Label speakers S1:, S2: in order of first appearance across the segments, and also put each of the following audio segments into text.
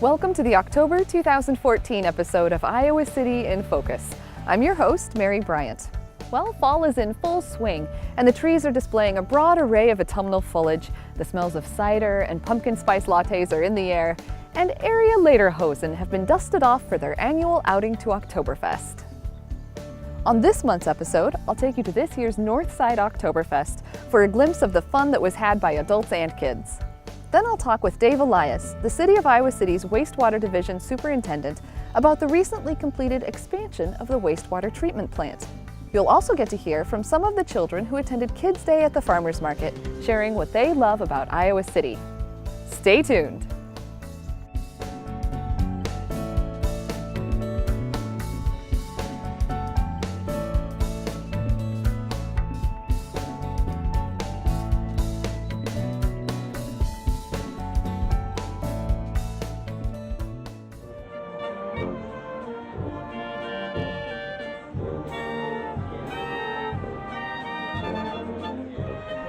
S1: Welcome to the October 2014 episode of Iowa City in Focus. I'm your host, Mary Bryant. Well, fall is in full swing, and the trees are displaying a broad array of autumnal foliage. The smells of cider and pumpkin spice lattes are in the air, and area lederhosen have been dusted off for their annual outing to Oktoberfest. On this month's episode, I'll take you to this year's Northside Oktoberfest for a glimpse of the fun that was had by adults and kids. Then I'll talk with Dave Elias, the City of Iowa City's Wastewater Division Superintendent, about the recently completed expansion of the wastewater treatment plant. You'll also get to hear from some of the children who attended Kids Day at the Farmers Market, sharing what they love about Iowa City. Stay tuned.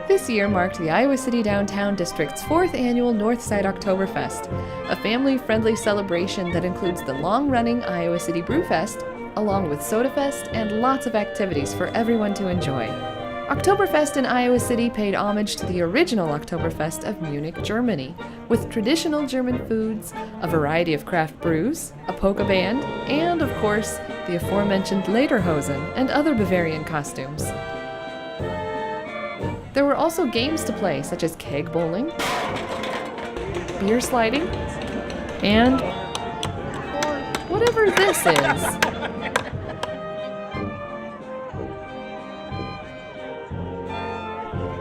S1: This year marked the Iowa City Downtown District's 4th annual Northside Oktoberfest, a family-friendly celebration that includes the long-running Iowa City Brewfest, along with SodaFest and lots of activities for everyone to enjoy. Oktoberfest in Iowa City paid homage to the original Oktoberfest of Munich, Germany, with traditional German foods, a variety of craft brews, a polka band, and, of course, the aforementioned lederhosen and other Bavarian costumes. There were also games to play, such as keg bowling, beer sliding, and whatever this is.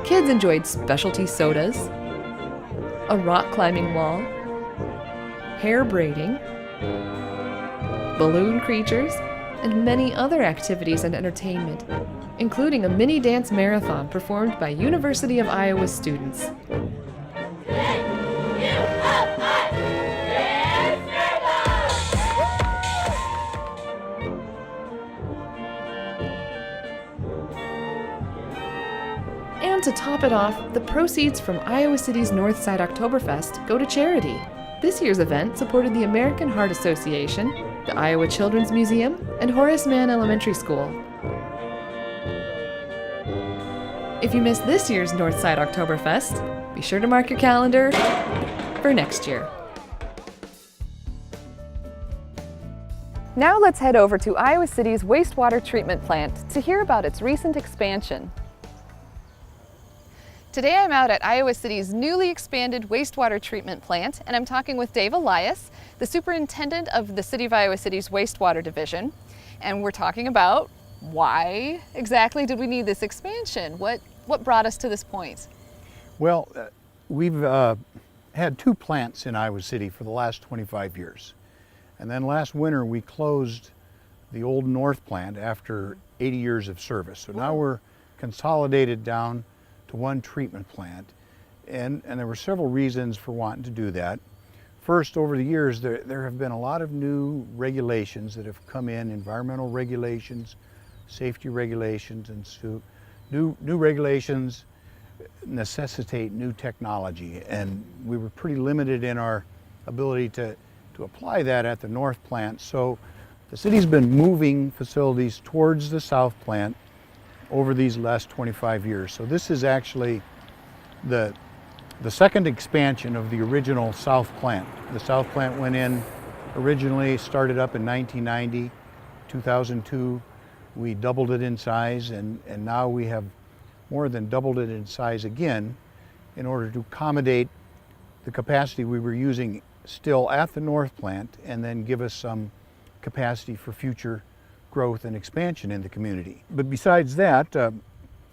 S1: Kids enjoyed specialty sodas, a rock climbing wall, hair braiding, balloon creatures, and many other activities and entertainment, including a mini dance marathon performed by University of Iowa students. And to top it off, the proceeds from Iowa City's Northside Oktoberfest go to charity. This year's event supported the American Heart Association, the Iowa Children's Museum, and Horace Mann Elementary School. If you missed this year's Northside Oktoberfest, be sure to mark your calendar for next year. Now let's head over to Iowa City's wastewater treatment plant to hear about its recent expansion. Today I'm out at Iowa City's newly expanded wastewater treatment plant, and I'm talking with Dave Elias, the Superintendent of the City of Iowa City's Wastewater Division, and we're talking about why exactly did we need this expansion? What brought us to this point?
S2: Well, we've had two plants in Iowa City for the last 25 years. And then last winter we closed the old North plant after 80 years of service. So now we're consolidated down to one treatment plant. And there were several reasons for wanting to do that. First, over the years, there have been a lot of new regulations that have come in, environmental regulations, safety regulations, and so new regulations necessitate new technology, and we were pretty limited in our ability to apply that at the North plant. So the city's been moving facilities towards the South plant over these last 25 years. So this is actually the second expansion of the original South plant. The South plant went in originally, started up in 1990, 2002. We doubled it in size, and now we have more than doubled it in size again in order to accommodate the capacity we were using still at the North plant, and then give us some capacity for future growth and expansion in the community. But besides that,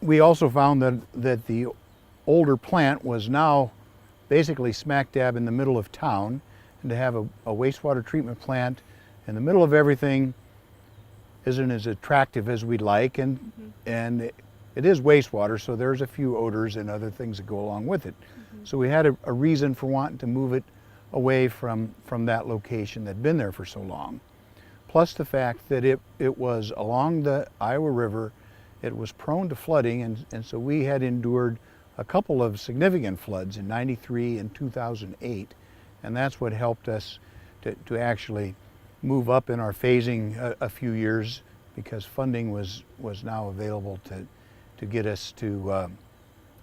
S2: we also found that the older plant was now basically smack dab in the middle of town, and to have a wastewater treatment plant in the middle of everything isn't as attractive as we'd like, and it is wastewater, so there's a few odors and other things that go along with it. So we had a reason for wanting to move it away from that location that'd been there for so long. Plus the fact that it was along the Iowa River, it was prone to flooding, and so we had endured a couple of significant floods in '93 and 2008, and that's what helped us to actually move up in our phasing a few years, because funding was now available to get us to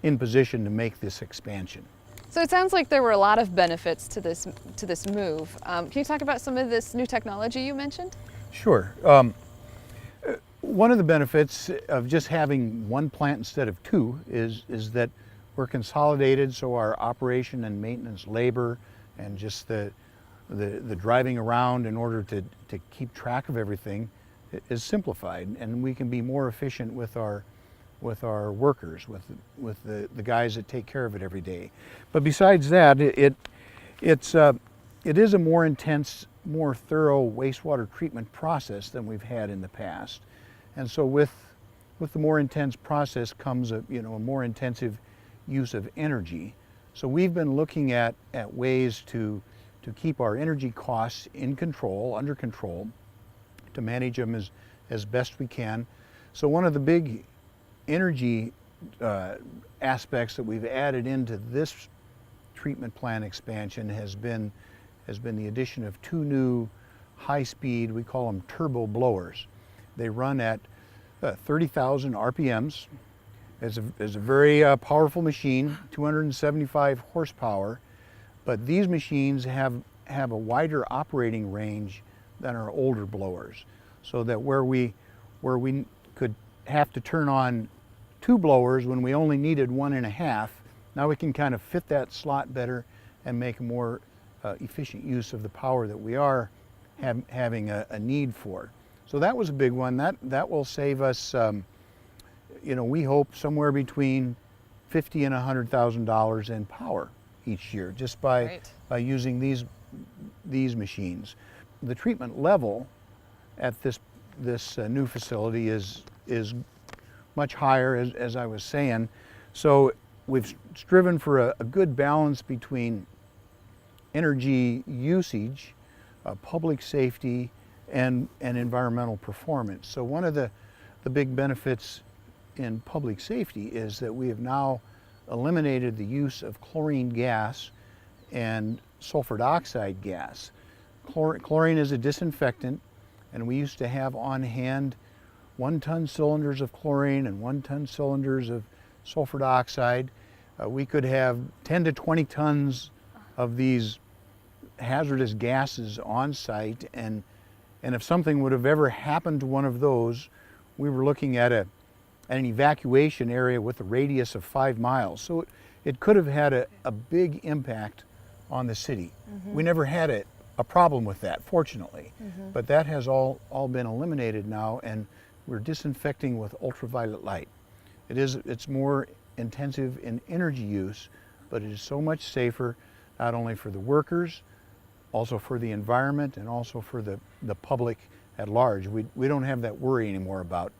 S2: in position to make this expansion.
S1: So it sounds like there were a lot of benefits to this move. Can you talk about some of this new technology you mentioned?
S2: Sure. One of the benefits of just having one plant instead of two is that we're consolidated, so our operation and maintenance labor and just the driving around in order to keep track of everything is simplified, and we can be more efficient with our workers, with the guys that take care of it every day. But besides that, it is a more intense, more thorough wastewater treatment process than we've had in the past. And so with the more intense process comes a more intensive use of energy. So we've been looking at ways to keep our energy costs under control, to manage them as best we can. So one of the big energy aspects that we've added into this treatment plant expansion has been the addition of two new high-speed, we call them turbo blowers. They run at 30,000 RPMs. It's a very powerful machine, 275 horsepower, but these machines have a wider operating range than our older blowers, so that where we could have to turn on two blowers when we only needed 1.5, now we can kind of fit that slot better and make a more efficient use of the power that we are having a need for. So that was a big one. That will save us, we hope somewhere between $50,000 and $100,000 in power each year, just by using these machines. The treatment level at this new facility is much higher, as I was saying. So we've striven for a good balance between energy usage, public safety, and environmental performance. So one of the big benefits in public safety is that we have now eliminated the use of chlorine gas and sulfur dioxide gas. Chlorine is a disinfectant, and we used to have on hand 1-ton cylinders of chlorine and 1-ton cylinders of sulfur dioxide. We could have 10 to 20 tons of these hazardous gases on site, and if something would have ever happened to one of those, we were looking at an evacuation area with a radius of 5 miles. So it could have had a big impact on the city. Mm-hmm. We never had a problem with that, fortunately. Mm-hmm. But that has all been eliminated now, and we're disinfecting with ultraviolet light. It's more intensive in energy use, but it is so much safer, not only for the workers, also for the environment, and also for the public at large. We don't have that worry anymore about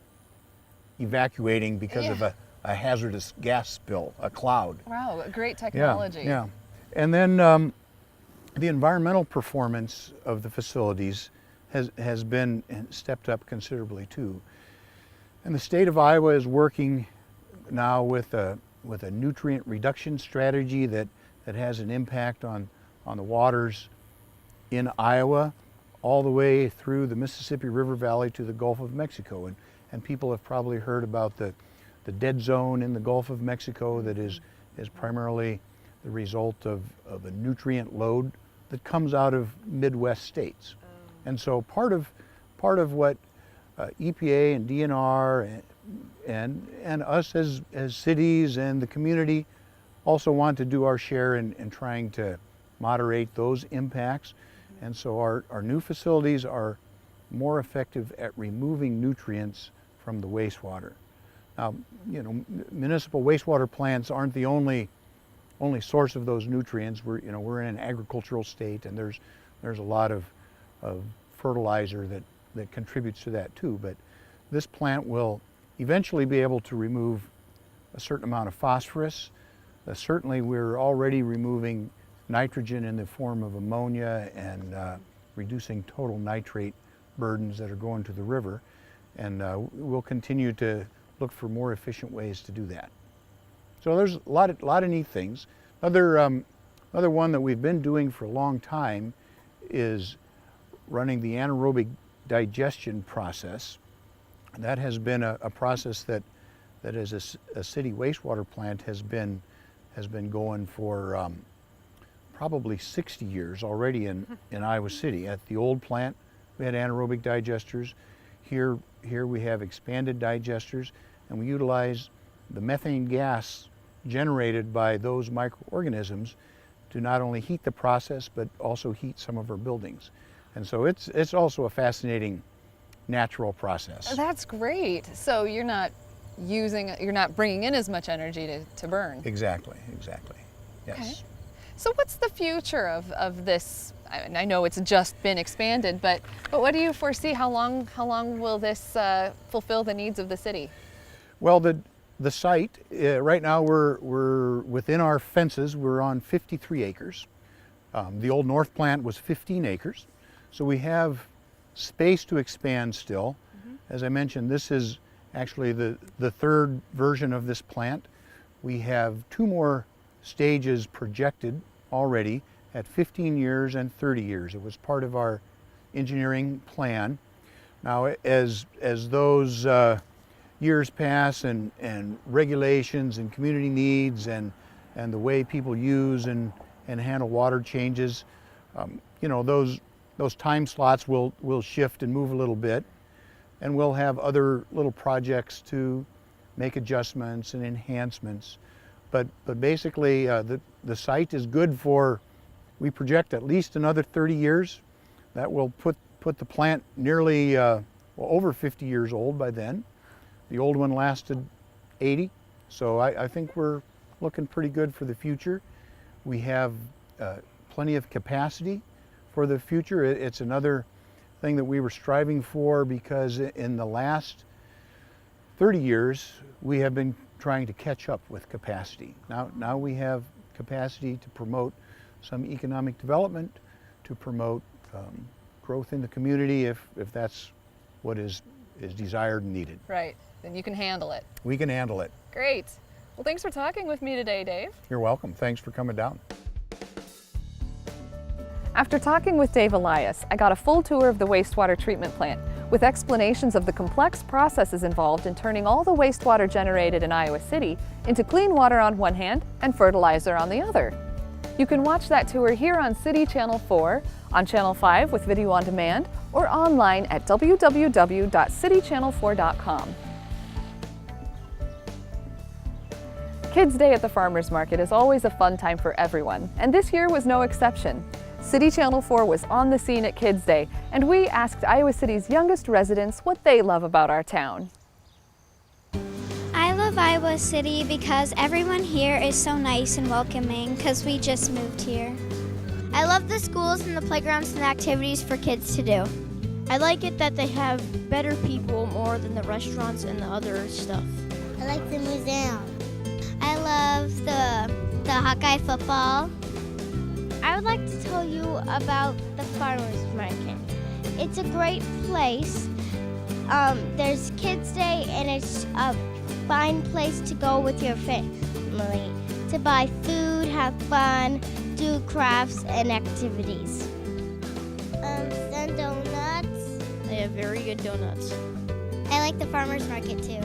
S2: evacuating because of a hazardous gas spill, a cloud.
S1: Wow, great technology.
S2: Yeah. And then the environmental performance of the facilities has been stepped up considerably too. And the state of Iowa is working now with a nutrient reduction strategy that has an impact on the waters in Iowa, all the way through the Mississippi River Valley to the Gulf of Mexico. And people have probably heard about the dead zone in the Gulf of Mexico that is primarily the result of a nutrient load that comes out of Midwest states. And so part of what EPA and DNR and us as cities and the community also want to do our share in trying to moderate those impacts. And so our new facilities are more effective at removing nutrients from the wastewater. Now, municipal wastewater plants aren't the only source of those nutrients. We're in an agricultural state, and there's a lot of fertilizer that contributes to that too. But this plant will eventually be able to remove a certain amount of phosphorus. Certainly, we're already removing nitrogen in the form of ammonia and reducing total nitrate burdens that are going to the river. And we'll continue to look for more efficient ways to do that. So there's a lot of neat things. Another one that we've been doing for a long time is running the anaerobic digestion process. That has been a process that as a city wastewater plant has been going for probably 60 years already in Iowa City. At the old plant, we had anaerobic digesters. Here we have expanded digesters, and we utilize the methane gas generated by those microorganisms to not only heat the process, but also heat some of our buildings. And so it's also a fascinating natural process.
S1: That's great. So you're not bringing in as much energy to burn.
S2: Exactly, yes.
S1: Okay. So what's the future of this? I know it's just been expanded, but what do you foresee? How long will this fulfill the needs of the city?
S2: Well, the site, right now we're within our fences. We're on 53 acres. The old north plant was 15 acres. So we have space to expand still. As I mentioned, this is actually the third version of this plant. We have 2 more stages projected already at 15 years and 30 years. It was part of our engineering plan. Now, as those years pass and regulations and community needs and the way people use and handle water changes, you know, those time slots will shift and move a little bit, and we'll have other little projects to make adjustments and enhancements. But basically, the site is good for, we project at least another 30 years. That will put the plant nearly over 50 years old by then. The old one lasted 80, so I think we're looking pretty good for the future. We have plenty of capacity for the future. It's another thing that we were striving for, because in the last 30 years we have been trying to catch up with capacity. Now we have capacity to promote some economic development, to promote growth in the community if that's what is desired and needed.
S1: Right, then you can handle it.
S2: We can handle it.
S1: Great. Well, thanks for talking with me today, Dave.
S2: You're welcome. Thanks for coming down.
S1: After talking with Dave Elias, I got a full tour of the wastewater treatment plant with explanations of the complex processes involved in turning all the wastewater generated in Iowa City into clean water on one hand and fertilizer on the other. You can watch that tour here on City Channel 4, on Channel 5 with video on demand, or online at www.citychannel4.com. Kids Day at the Farmers Market is always a fun time for everyone, and this year was no exception. City Channel 4 was on the scene at Kids Day, and we asked Iowa City's youngest residents what they love about our town.
S3: I love Iowa City because everyone here is so nice and welcoming because we just moved here. I love the schools and the playgrounds and the activities for kids to do.
S4: I like it that they have better people more than the restaurants and the other stuff.
S3: I like the museum. I love the Hawkeye football.
S5: I would like to tell you about the farmers market. It's a great place. There's Kids Day, and it's a fine place to go with your family to buy food, have fun, do crafts and activities.
S3: Some donuts.
S4: They have very good donuts.
S3: I like the farmers market too.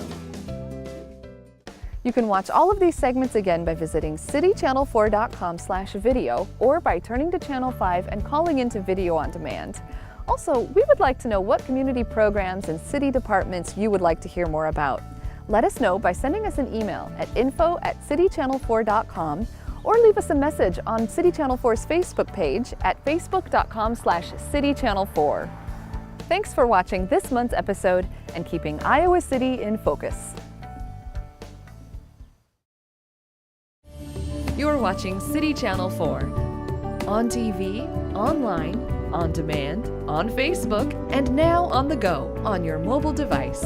S1: You can watch all of these segments again by visiting citychannel4.com/video or by turning to Channel 5 and calling into video on demand. Also, we would like to know what community programs and city departments you would like to hear more about. Let us know by sending us an email at info@citychannel4.com or leave us a message on City Channel 4's Facebook page at facebook.com/citychannel4. Thanks for watching this month's episode and keeping Iowa City in focus. You're watching City Channel 4. On TV, online, on demand, on Facebook, and now on the go on your mobile device.